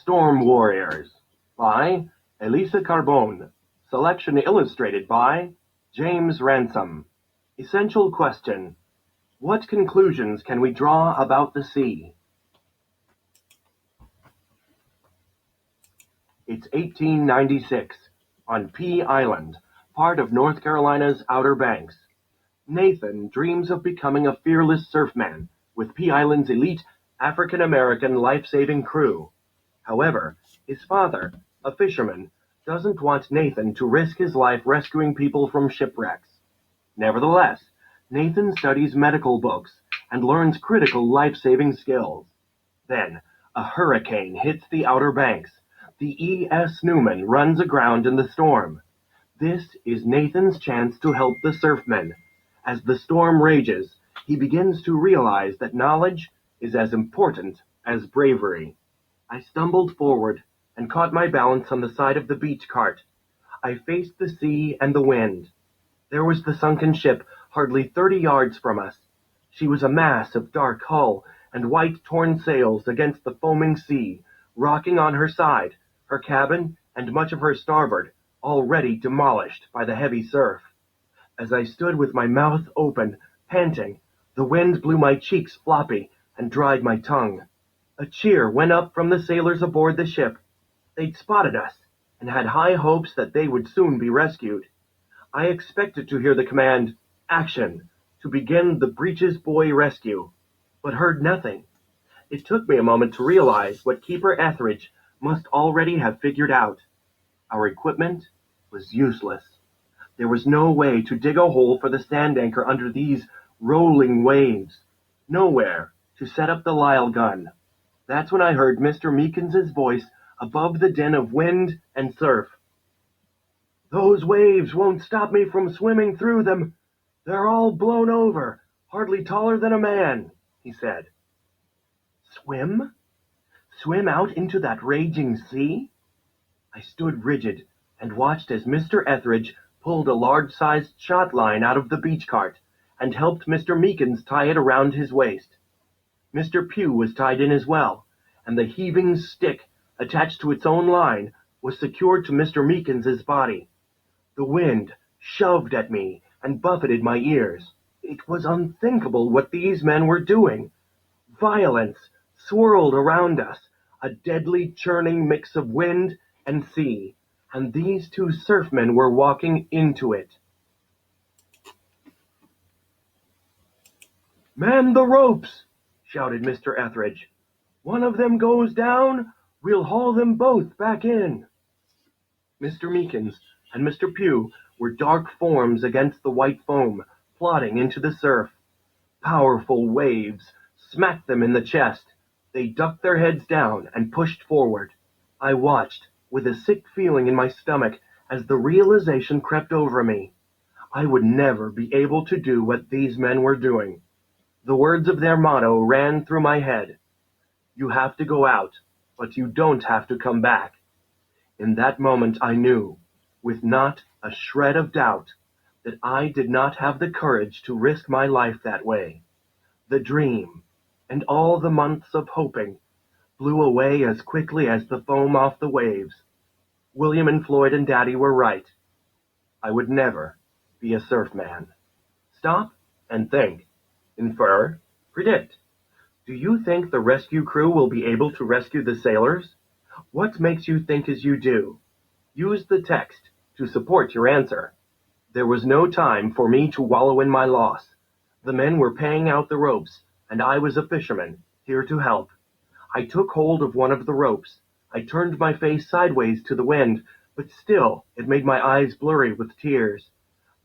Storm Warriors by Elisa Carbone. Selection illustrated by James Ransom. Essential question: what conclusions can we draw about the sea? It's 1896, on Pea Island, part of North Carolina's Outer Banks. Nathan dreams of becoming a fearless surfman with Pea Island's elite African-American life-saving crew. However, his father, a fisherman, doesn't want Nathan to risk his life rescuing people from shipwrecks. Nevertheless, Nathan studies medical books and learns critical life-saving skills. Then, a hurricane hits the Outer Banks. The E.S. Newman runs aground in the storm. This is Nathan's chance to help the surfmen. As the storm rages, he begins to realize that knowledge is as important as bravery. I stumbled forward and caught my balance on the side of the beach cart. I faced the sea and the wind. There was the sunken ship, hardly 30 yards from us. She was a mass of dark hull and white torn sails against the foaming sea, rocking on her side, her cabin and much of her starboard, already demolished by the heavy surf. As I stood with my mouth open, panting, the wind blew my cheeks floppy and dried my tongue. A cheer went up from the sailors aboard the ship. They'd spotted us and had high hopes that they would soon be rescued. I expected to hear the command, "Action," to begin the Breeches Buoy rescue, but heard nothing. It took me a moment to realize what Keeper Etheridge must already have figured out. Our equipment was useless. There was no way to dig a hole for the stand anchor under these rolling waves. Nowhere to set up the Lyle gun. That's when I heard Mr. Meekins' voice above the din of wind and surf. "Those waves won't stop me from swimming through them. They're all blown over, hardly taller than a man," he said. Swim? Swim out into that raging sea? I stood rigid and watched as Mr. Etheridge pulled a large-sized shot line out of the beach cart and helped Mr. Meekins tie it around his waist. Mr. Pugh was tied in as well, and the heaving stick, attached to its own line, was secured to Mr. Meekins' body. The wind shoved at me and buffeted my ears. It was unthinkable what these men were doing. Violence swirled around us, a deadly churning mix of wind and sea, and these two surfmen were walking into it. "Man the ropes!" shouted Mr. Etheridge. "One of them goes down, we'll haul them both back in." Mr. Meekins and Mr. Pugh were dark forms against the white foam, plodding into the surf. Powerful waves smacked them in the chest. They ducked their heads down and pushed forward. I watched, with a sick feeling in my stomach, as the realization crept over me. I would never be able to do what these men were doing. The words of their motto ran through my head. "You have to go out, but you don't have to come back." In that moment I knew, with not a shred of doubt, that I did not have the courage to risk my life that way. The dream, and all the months of hoping, blew away as quickly as the foam off the waves. William and Floyd and Daddy were right. I would never be a surfman. Stop and think. Infer, predict. Do you think the rescue crew will be able to rescue the sailors? What makes you think as you do? Use the text to support your answer. There was no time for me to wallow in my loss. The men were paying out the ropes, and I was a fisherman, here to help. I took hold of one of the ropes. I turned my face sideways to the wind, but still it made my eyes blurry with tears.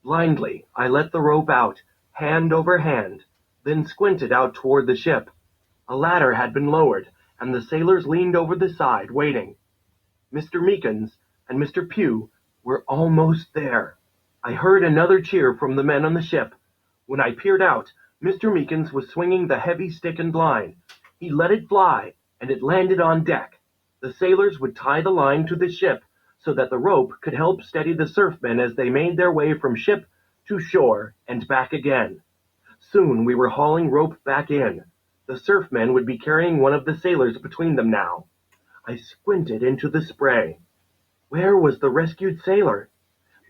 Blindly, I let the rope out, hand over hand, then squinted out toward the ship. A ladder had been lowered, and the sailors leaned over the side, waiting. Mr. Meekins and Mr. Pugh were almost there. I heard another cheer from the men on the ship. When I peered out, Mr. Meekins was swinging the heavy stick and line. He let it fly, and it landed on deck. The sailors would tie the line to the ship so that the rope could help steady the surfmen as they made their way from ship to shore and back again. Soon we were hauling rope back in. The surfmen would be carrying one of the sailors between them now. I squinted into the spray. Where was the rescued sailor?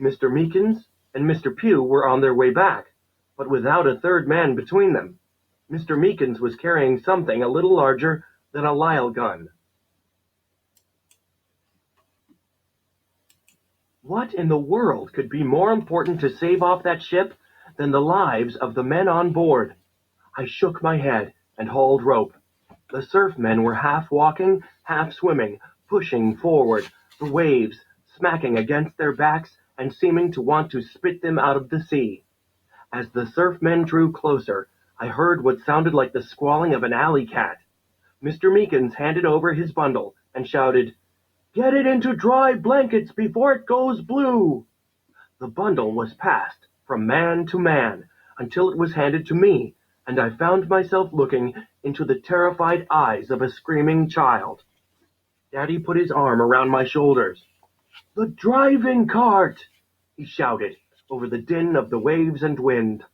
Mr. Meekins and Mr. Pugh were on their way back, but without a third man between them. Mr. Meekins was carrying something a little larger than a Lyle gun. What in the world could be more important to save off that ship than the lives of the men on board? I shook my head and hauled rope. The surfmen were half walking, half swimming, pushing forward, the waves smacking against their backs and seeming to want to spit them out of the sea. As the surfmen drew closer, I heard what sounded like the squalling of an alley cat. Mr. Meekins handed over his bundle and shouted, "Get it into dry blankets before it goes blue!" The bundle was passed from man to man until it was handed to me, and I found myself looking into the terrified eyes of a screaming child. Daddy put his arm around my shoulders. "The driving cart!" he shouted over the din of the waves and wind.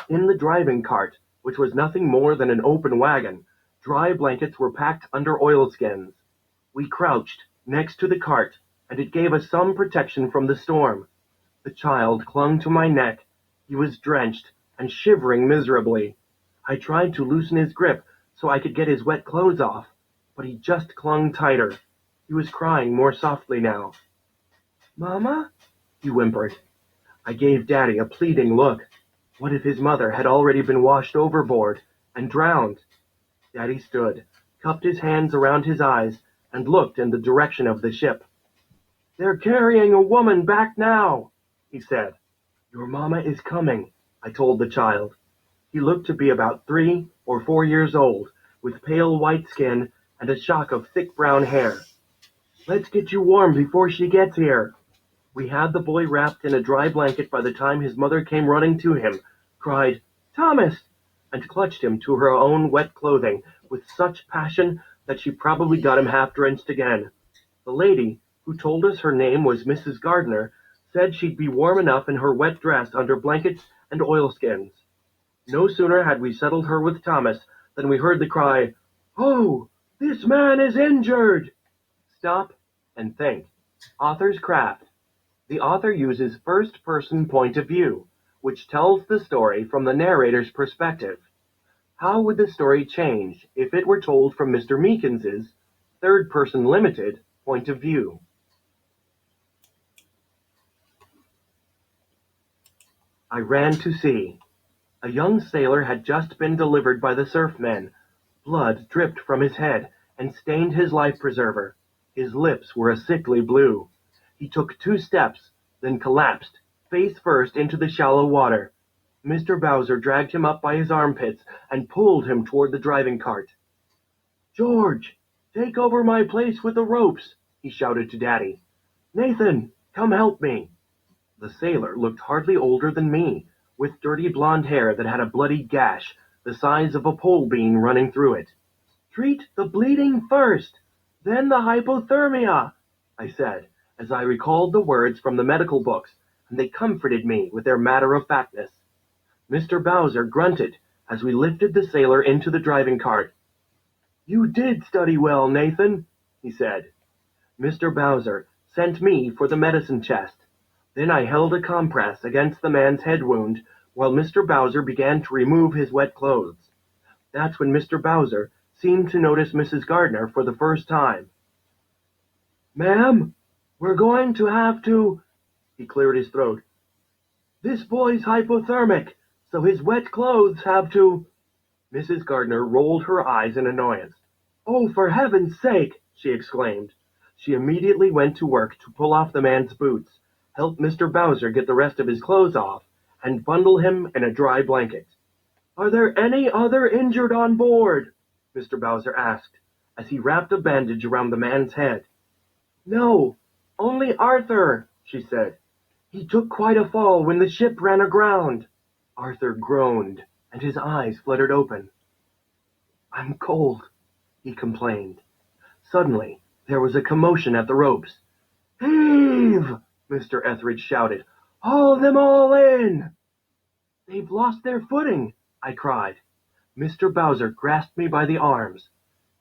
In the driving cart, which was nothing more than an open wagon, dry blankets were packed under oilskins. We crouched next to the cart, and it gave us some protection from the storm. The child clung to my neck. He was drenched and shivering miserably. I tried to loosen his grip so I could get his wet clothes off, but he just clung tighter. He was crying more softly now. "Mama?" he whimpered. I gave Daddy a pleading look. What if his mother had already been washed overboard and drowned? Daddy stood, cupped his hands around his eyes, and looked in the direction of the ship. "They're carrying a woman back now," he said. "Your mama is coming," I told the child. He looked to be about 3 or 4 years old, with pale white skin and a shock of thick brown hair. "Let's get you warm before she gets here." We had the boy wrapped in a dry blanket by the time his mother came running to him, cried, "Thomas!" and clutched him to her own wet clothing with such passion that she probably got him half drenched again. The lady, who told us her name was Mrs. Gardner, said she'd be warm enough in her wet dress under blankets and oilskins. No sooner had we settled her with Thomas than we heard the cry, "Oh, this man is injured!" Stop and think. Author's craft. The author uses first-person point of view, which tells the story from the narrator's perspective. How would the story change if it were told from Mr. Meekins's third-person limited point of view? I ran to see. A young sailor had just been delivered by the surfmen. Blood dripped from his head and stained his life-preserver. His lips were a sickly blue. He took 2 steps, then collapsed, face first into the shallow water. Mr. Bowser dragged him up by his armpits and pulled him toward the driving cart. "George, take over my place with the ropes," he shouted to Daddy. "Nathan, come help me." The sailor looked hardly older than me, with dirty blonde hair that had a bloody gash the size of a pole bean running through it. "Treat the bleeding first, then the hypothermia," I said, as I recalled the words from the medical books, and they comforted me with their matter-of-factness. Mr. Bowser grunted as we lifted the sailor into the driving cart. "You did study well, Nathan," he said. Mr. Bowser sent me for the medicine chest. Then I held a compress against the man's head wound while Mr. Bowser began to remove his wet clothes. That's when Mr. Bowser seemed to notice Mrs. Gardner for the first time. "Ma'am, we're going to have to—" He cleared his throat. "This boy's hypothermic, so his wet clothes have to—" Mrs. Gardner rolled her eyes in annoyance. "Oh, for heaven's sake!" she exclaimed. She immediately went to work to pull off the man's boots, help Mr. Bowser get the rest of his clothes off, and bundle him in a dry blanket. "Are there any other injured on board?" Mr. Bowser asked, as he wrapped a bandage around the man's head. "No, only Arthur," she said. "He took quite a fall when the ship ran aground." Arthur groaned, and his eyes fluttered open. "I'm cold," he complained. Suddenly, there was a commotion at the ropes. "Heave!" Mr. Etheridge shouted. "Haul them all in!" "They've lost their footing," I cried. Mr. Bowser grasped me by the arms.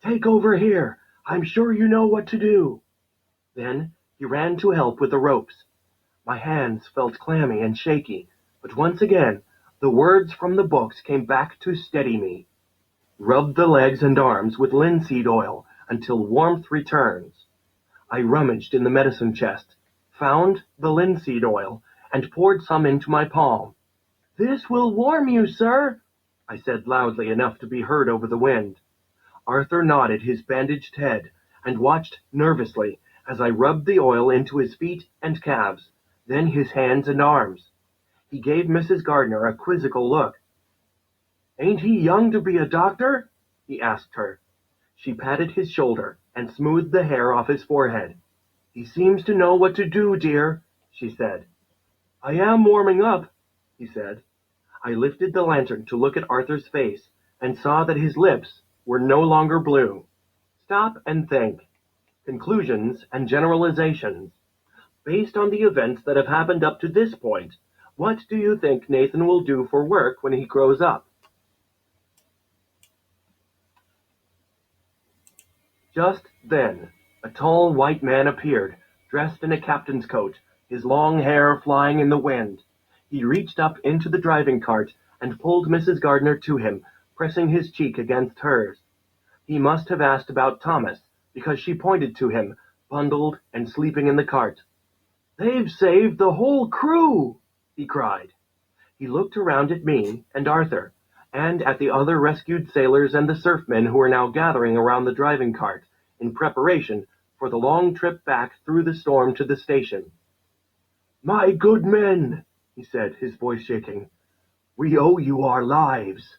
"Take over here. I'm sure you know what to do." Then he ran to help with the ropes. My hands felt clammy and shaky, but once again the words from the books came back to steady me. Rub the legs and arms with linseed oil until warmth returns. I rummaged in the medicine chest, found the linseed oil, and poured some into my palm. "This will warm you, sir," I said loudly enough to be heard over the wind. Arthur nodded his bandaged head and watched nervously as I rubbed the oil into his feet and calves, then his hands and arms. He gave Mrs. Gardner a quizzical look. "Ain't he young to be a doctor?" he asked her. She patted his shoulder and smoothed the hair off his forehead. "He seems to know what to do, dear," she said. "I am warming up," he said. I lifted the lantern to look at Arthur's face and saw that his lips were no longer blue. Stop and think. Conclusions and generalizations. Based on the events that have happened up to this point, what do you think Nathan will do for work when he grows up? Just then, a tall white man appeared, dressed in a captain's coat, his long hair flying in the wind. He reached up into the driving cart and pulled Mrs. Gardner to him, pressing his cheek against hers. He must have asked about Thomas, because she pointed to him, bundled and sleeping in the cart. "They've saved the whole crew!" he cried. He looked around at me and Arthur, and at the other rescued sailors and the surfmen who were now gathering around the driving cart, in preparation for the long trip back through the storm to the station. "My good men," he said, his voice shaking, "we owe you our lives."